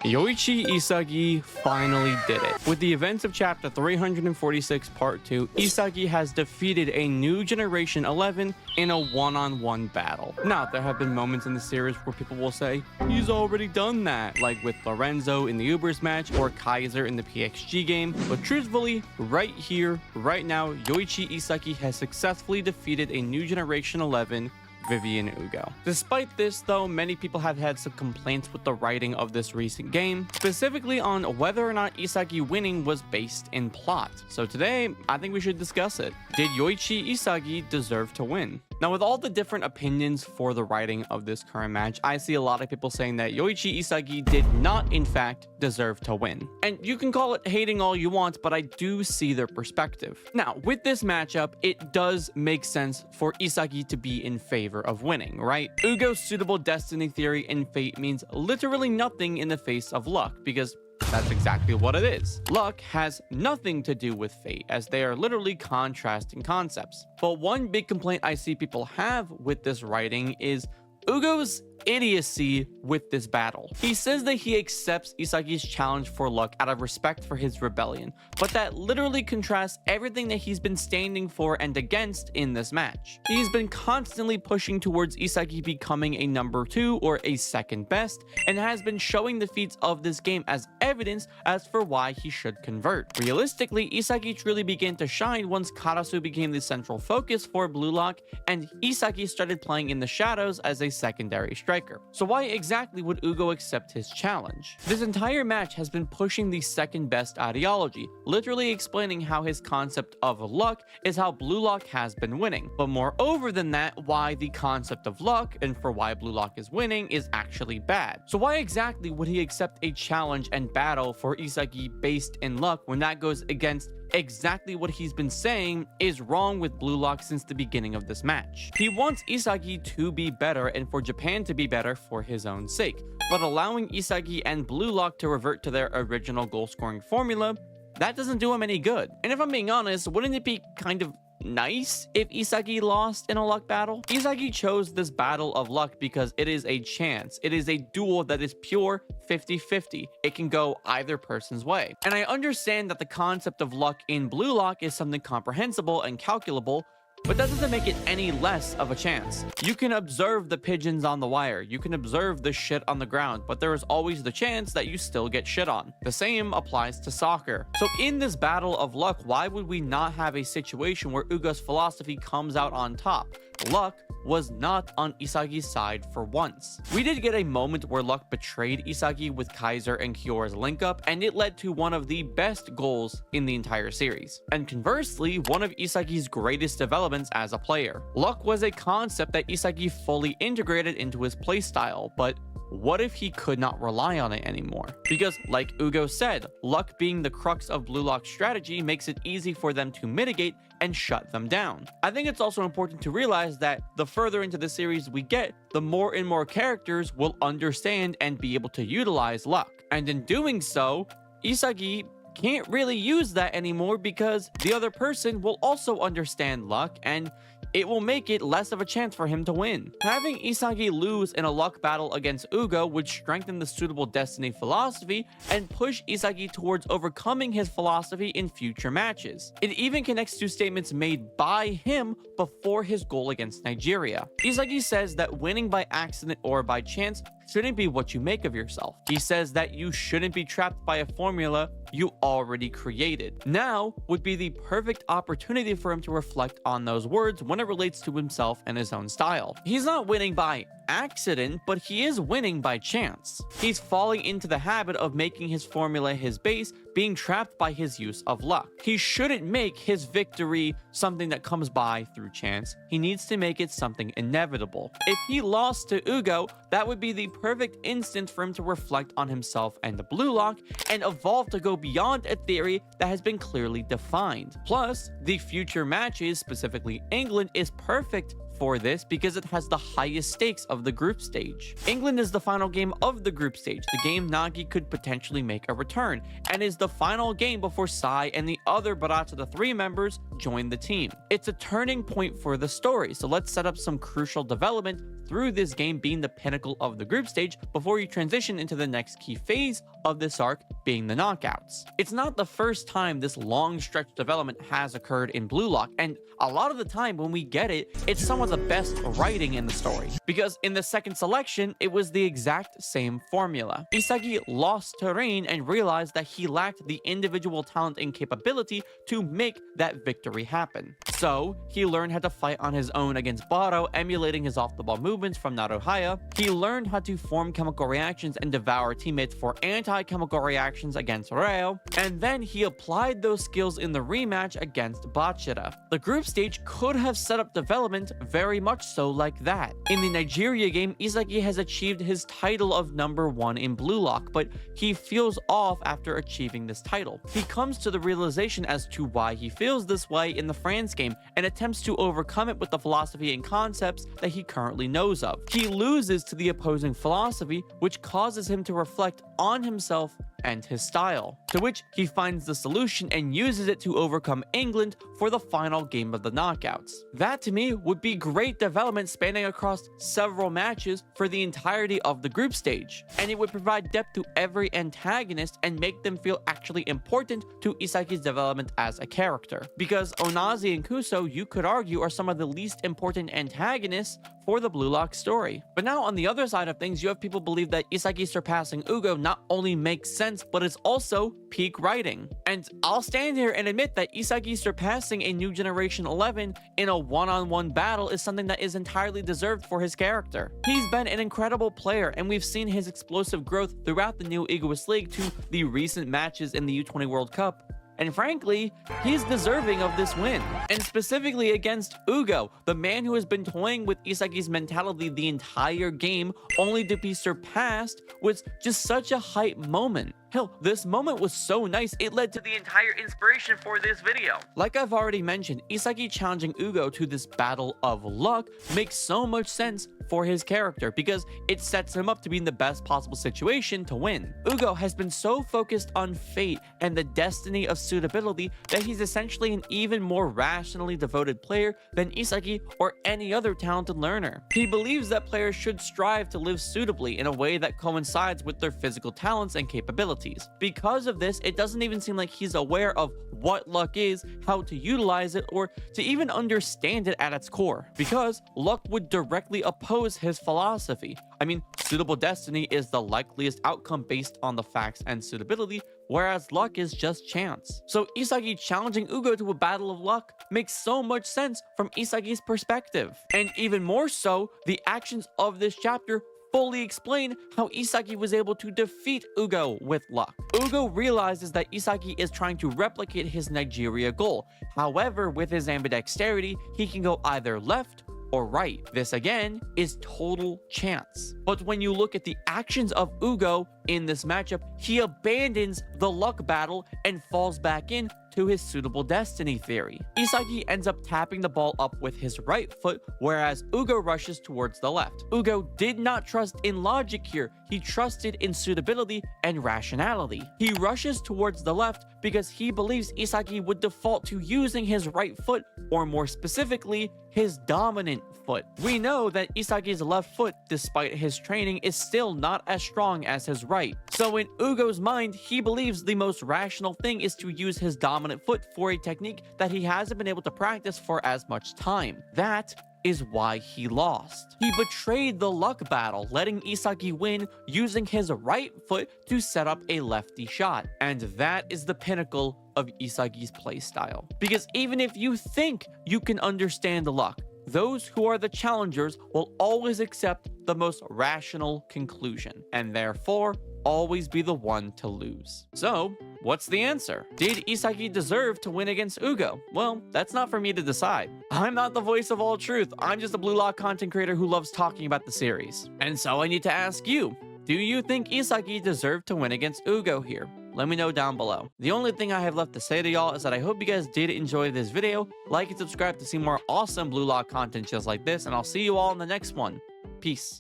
Yoichi Isagi finally did it. With the events of chapter 346 part 2, Isagi has defeated a new generation 11 in a one-on-one battle. Now, there have been moments in the series where people will say, he's already done that, like with Lorenzo in the Ubers match or Kaiser in the PXG game, but truthfully, right here, right now, Yoichi Isagi has successfully defeated a new generation 11 Vivian Ugo. Despite this though, many people have had some complaints with the writing of this recent game, specifically on whether or not Isagi winning was based in plot. So today, I think we should discuss it. Did Yoichi Isagi deserve to win? Now, with all the different opinions for the writing of this current match, I see a lot of people saying that Yoichi Isagi did not, in fact, deserve to win. And you can call it hating all you want, but I do see their perspective. Now, with this matchup, it does make sense for Isagi to be in favor of winning, right? Ugo's suitable destiny theory and fate means literally nothing in the face of luck, because that's exactly what it is. Luck has nothing to do with fate, as they are literally contrasting concepts. But one big complaint I see people have with this writing is Ugo's idiocy with this battle. He says that he accepts Isagi's challenge for luck out of respect for his rebellion, but that literally contrasts everything that he's been standing for and against in this match. He's been constantly pushing towards Isagi becoming a number 2 or a second best, and has been showing the feats of this game as evidence as for why he should convert. Realistically, Isagi truly began to shine once Karasu became the central focus for BLUELOCK, and Isagi started playing in the shadows as a secondary striker. So why exactly would Ugo accept his challenge? This entire match has been pushing the second best ideology, literally explaining how his concept of luck is how BLUELOCK has been winning. But moreover than that, why the concept of luck and for why BLUELOCK is winning is actually bad. So why exactly would he accept a challenge and battle for Isagi based in luck when that goes against exactly what he's been saying is wrong with BLUELOCK since the beginning of this match? He wants Isagi to be better and for Japan to be better for his own sake, but allowing Isagi and BLUELOCK to revert to their original goal scoring formula, that doesn't do him any good. And if I'm being honest, wouldn't it be kind of nice if Isagi lost in a luck battle? Isagi chose this battle of luck because it is a chance. It is a duel that is pure 50-50. It can go either person's way. And I understand that the concept of luck in BLUELOCK is something comprehensible and calculable, but that doesn't make it any less of a chance. You can observe the pigeons on the wire, you can observe the shit on the ground, but there is always the chance that you still get shit on. The same applies to soccer. So in this battle of luck, why would we not have a situation where Ugo's philosophy comes out on top? Luck was not on Isagi's side for once. We did get a moment where luck betrayed Isagi with Kaiser and Kyora's link up, and it led to one of the best goals in the entire series. And conversely, one of Isagi's greatest developments as a player. Luck was a concept that Isagi fully integrated into his playstyle, but what if he could not rely on it anymore? Because, like Ugo said, luck being the crux of BLUELOCK's strategy makes it easy for them to mitigate and shut them down. I think it's also important to realize that the further into the series we get, the more and more characters will understand and be able to utilize luck. And in doing so, Isagi can't really use that anymore because the other person will also understand luck, and it will make it less of a chance for him to win. Having Isagi lose in a luck battle against Ugo would strengthen the suitable destiny philosophy and push Isagi towards overcoming his philosophy in future matches. It even connects to statements made by him before his goal against Nigeria. Isagi says that winning by accident or by chance shouldn't be what you make of yourself. He says that you shouldn't be trapped by a formula you already created. Now would be the perfect opportunity for him to reflect on those words when it relates to himself and his own style. He's not winning by accident, but he is winning by chance. He's falling into the habit of making his formula his base, being trapped by his use of luck. He shouldn't make his victory something that comes by through chance. He needs to make it something inevitable. If he lost to Ugo, that would be the perfect instance for him to reflect on himself and the BLUELOCK and evolve to go beyond a theory that has been clearly defined. Plus, the future matches, specifically England, is perfect for this because it has the highest stakes of the group stage. England is the final game of the group stage, the game Nagi could potentially make a return, and is the final game before Sai and the other Barata the 3 members join the team. It's a turning point for the story, so let's set up some crucial development through this game being the pinnacle of the group stage before you transition into the next key phase of this arc being the knockouts. It's not the first time this long stretch development has occurred in Blue Lock, and a lot of the time when we get it, it's some of the best writing in the story. Because in the second selection, it was the exact same formula. Isagi lost to Rain and realized that he lacked the individual talent and capability to make that victory happen. So, he learned how to fight on his own against Burū, emulating his off-the-ball movements from Naruhaya. He learned how to form chemical reactions and devour teammates for anti-chemical reactions against Reo, and then he applied those skills in the rematch against Bachira. The group stage could have set up development very much so like that. In the Nigeria game, Isagi has achieved his title of #1 in Blue Lock, but he feels off after achieving this title. He comes to the realization as to why he feels this way in the France game and attempts to overcome it with the philosophy and concepts that he currently knows of. He loses to the opposing philosophy, which causes him to reflect on himself and his style, to which he finds the solution and uses it to overcome England for the final game of the knockouts. That to me would be great development spanning across several matches for the entirety of the group stage, and it would provide depth to every antagonist and make them feel actually important to Isagi's development as a character. Because Onazi and Kuso, you could argue, are some of the least important antagonists for the Blue Lock story. But now on the other side of things, you have people believe that Isagi surpassing Ugo not only makes sense, but it's also peak writing. And I'll stand here and admit that Isagi surpassing a New Generation 11 in a one-on-one battle is something that is entirely deserved for his character. He's been an incredible player, and we've seen his explosive growth throughout the new Egoist League to the recent matches in the U20 World Cup. And frankly, he's deserving of this win. And specifically against Ugo, the man who has been toying with Isagi's mentality the entire game, only to be surpassed, was just such a hype moment. Hell, this moment was so nice, it led to the entire inspiration for this video. Like I've already mentioned, Isagi challenging Ugo to this battle of luck makes so much sense for his character because it sets him up to be in the best possible situation to win. Ugo has been so focused on fate and the destiny of suitability that he's essentially an even more rationally devoted player than Isagi or any other talented learner. He believes that players should strive to live suitably in a way that coincides with their physical talents and capabilities. Because of this, it doesn't even seem like he's aware of what luck is, how to utilize it, or to even understand it at its core, because luck would directly oppose his philosophy. I mean, suitable destiny is the likeliest outcome based on the facts and suitability, whereas luck is just chance. So Isagi challenging Ugo to a battle of luck makes so much sense from Isagi's perspective. And even more so, the actions of this chapter fully explain how Isagi was able to defeat Ugo with luck. Ugo realizes that Isagi is trying to replicate his Nigeria goal. However, with his ambidexterity, he can go either left or right. This again is total chance. But when you look at the actions of Ugo in this matchup, he abandons the luck battle and falls back in to his suitable destiny theory. Isagi ends up tapping the ball up with his right foot, whereas Ugo rushes towards the left. Ugo did not trust in logic here, he trusted in suitability and rationality. He rushes towards the left because he believes Isagi would default to using his right foot, or more specifically, his dominant foot. We know that Isagi's left foot, despite his training, is still not as strong as his right. So in Ugo's mind, he believes the most rational thing is to use his dominant foot for a technique that he hasn't been able to practice for as much time. That is why he lost. He betrayed the luck battle, letting Isagi win using his right foot to set up a lefty shot. And that is the pinnacle of Isagi's playstyle. Because even if you think you can understand the luck, those who are the challengers will always accept the most rational conclusion, and therefore always be the one to lose. So, what's the answer? Did Isagi deserve to win against Ugo? Well, that's not for me to decide. I'm not the voice of all truth. I'm just a Blue Lock content creator who loves talking about the series. And so I need to ask you, do you think Isagi deserved to win against Ugo here? Let me know down below. The only thing I have left to say to y'all is that I hope you guys did enjoy this video. Like and subscribe to see more awesome Blue Lock content just like this, and I'll see you all in the next one. Peace.